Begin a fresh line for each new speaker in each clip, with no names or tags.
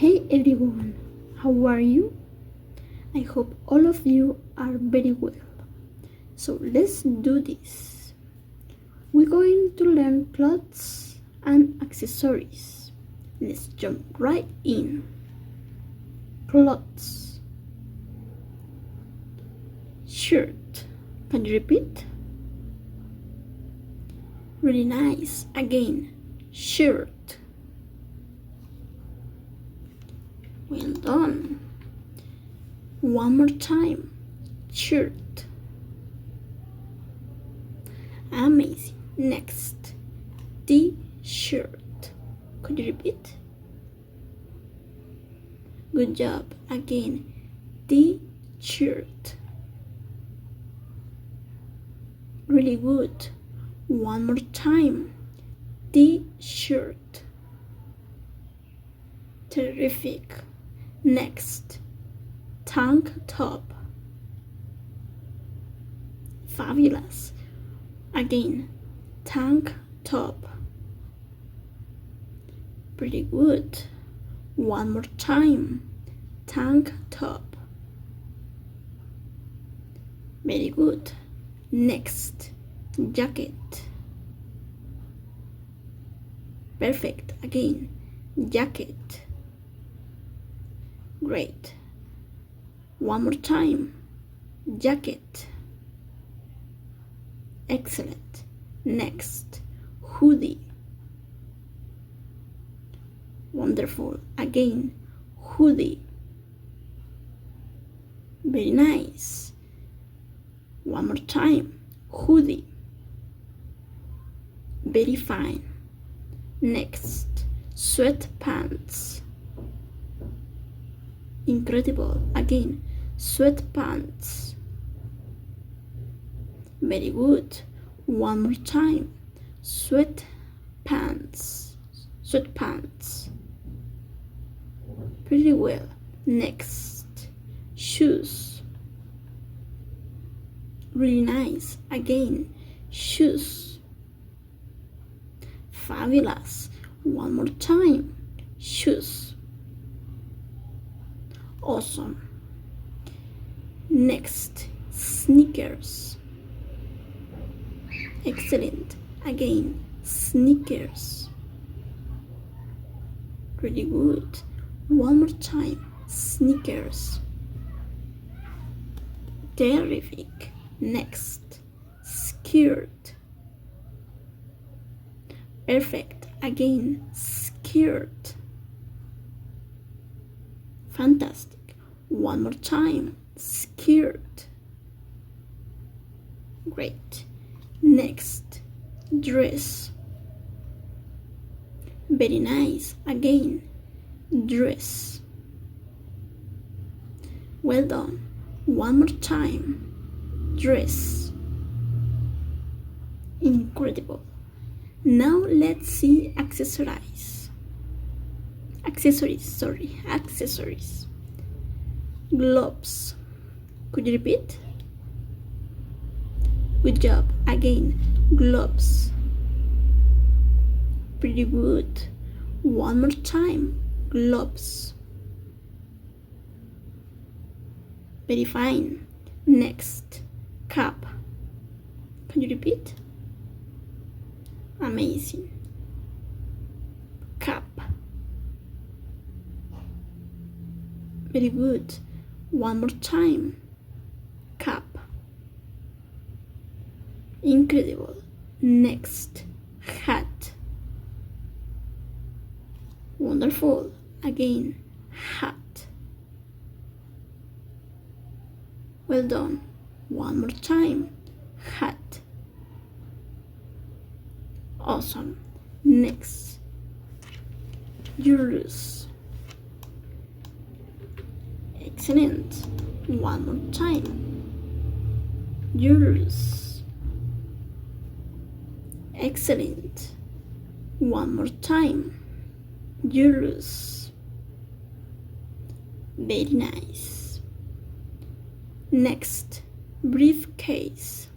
Hey everyone, how are you? I hope all of you are very well. So let's do this. We're going to learn clothes and accessories. Let's jump right in. Clothes. Shirt. Can you repeat? Really nice. Again, shirt. Well done. One more time. Shirt. Amazing. Next, T-shirt. Could you repeat? Good job. Again, T-shirt. Really good. One more time. T-shirt. Terrific. Next, tank top. Fabulous. Again, tank top. Pretty good. One more time. Tank top. Very good. Next, jacket. Perfect. Again, jacket. Great. One more time. Jacket. Excellent. Next, hoodie. Wonderful. Again, hoodie. Very nice. One more time. Hoodie. Very fine. Next, sweatpants. Incredible. Again, sweatpants. Very good. One more time. Sweatpants. Sweatpants. Pretty well. Next, shoes. Really nice. Again, shoes. Fabulous. One more time. Shoes. Awesome. Next, sneakers. Excellent. Again, sneakers. Pretty good. One more time. Sneakers. Terrific. Next, skirt. Perfect. Again, skirt. Fantastic. One more time. Skirt. Great. Next, dress. Very nice. Again, dress. Well done. One more time. Dress. Incredible. Now let's see accessories. Accessories. Gloves. Could you repeat? Good job. Again, gloves. Pretty good. One more time. Gloves. Very fine. Next, cap. Can you repeat? Amazing. Cap. Very good. One more time. Cap. Incredible. Next, hat. Wonderful. Again, hat. Well done. One more time. Hat. Awesome. Next, jewelries. Excellent. One more time. Jewelries. Excellent. One more time. Jewelries. Very nice. Next, briefcase.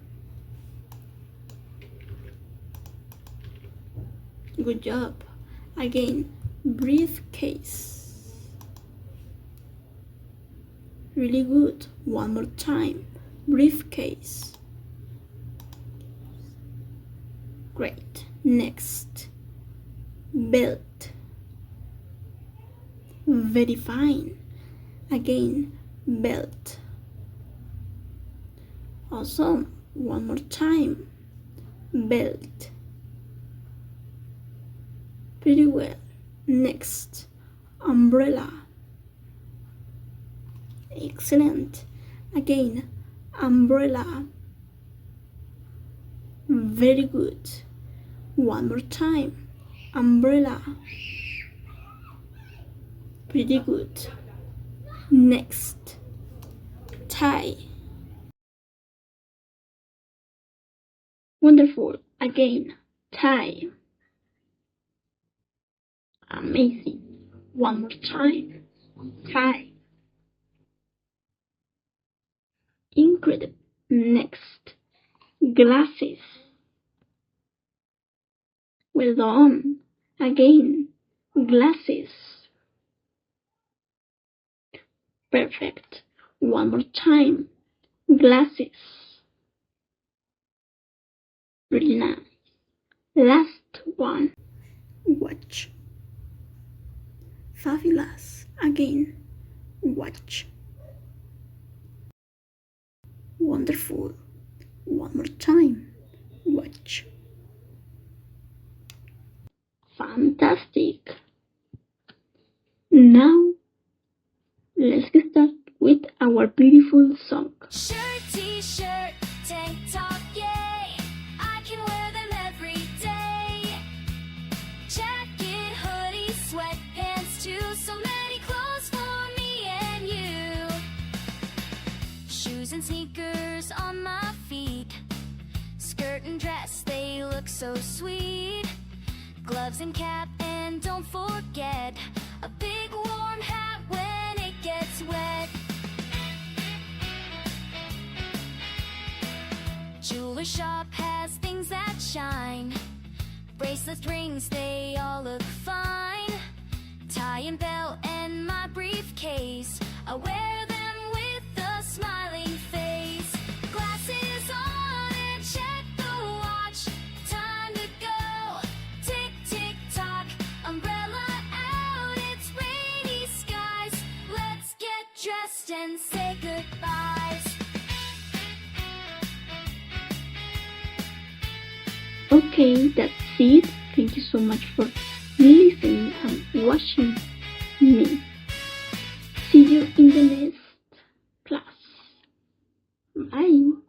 Good job. Again, briefcase. Really good. One more time. Briefcase. Great. Next. Belt. Very fine. Again, belt. Awesome. One more time. Belt. Pretty well. Next, umbrella. Excellent. Again, umbrella. Very good. One more time. Umbrella. Pretty good. Next, tie. Wonderful. Again, tie. Amazing. One more time. Tie. Incredible. Next, glasses. Well done. Again, glasses. Perfect. One more time. Glasses. Really nice. Last one. Watch. Fabulous. Again, watch. Wonderful. One more time. Watch. Fantastic. Now, let's get started with our beautiful song.
Shirt, t-shirt, tank top, yay! I can wear them every day. Jacket, hoodie, sweatpants too. So many clothes for me and you. Shoes and sneakers on my feet. Skirt and dress, they look so sweet. Gloves and cap, and don't forget a big warm hat when it gets wet. Jeweler shop has things that shine. Bracelets, rings, they all look fine. Tie and belt and my briefcase, I wear them with a smiling face. Glasses on and check the watch. Time to go. Tick, tick, tock. Umbrella out, it's rainy skies. Let's get dressed and say goodbyes.
Okay, that's it. Thank you so much for listening and watching me. See you in the next class. Bye.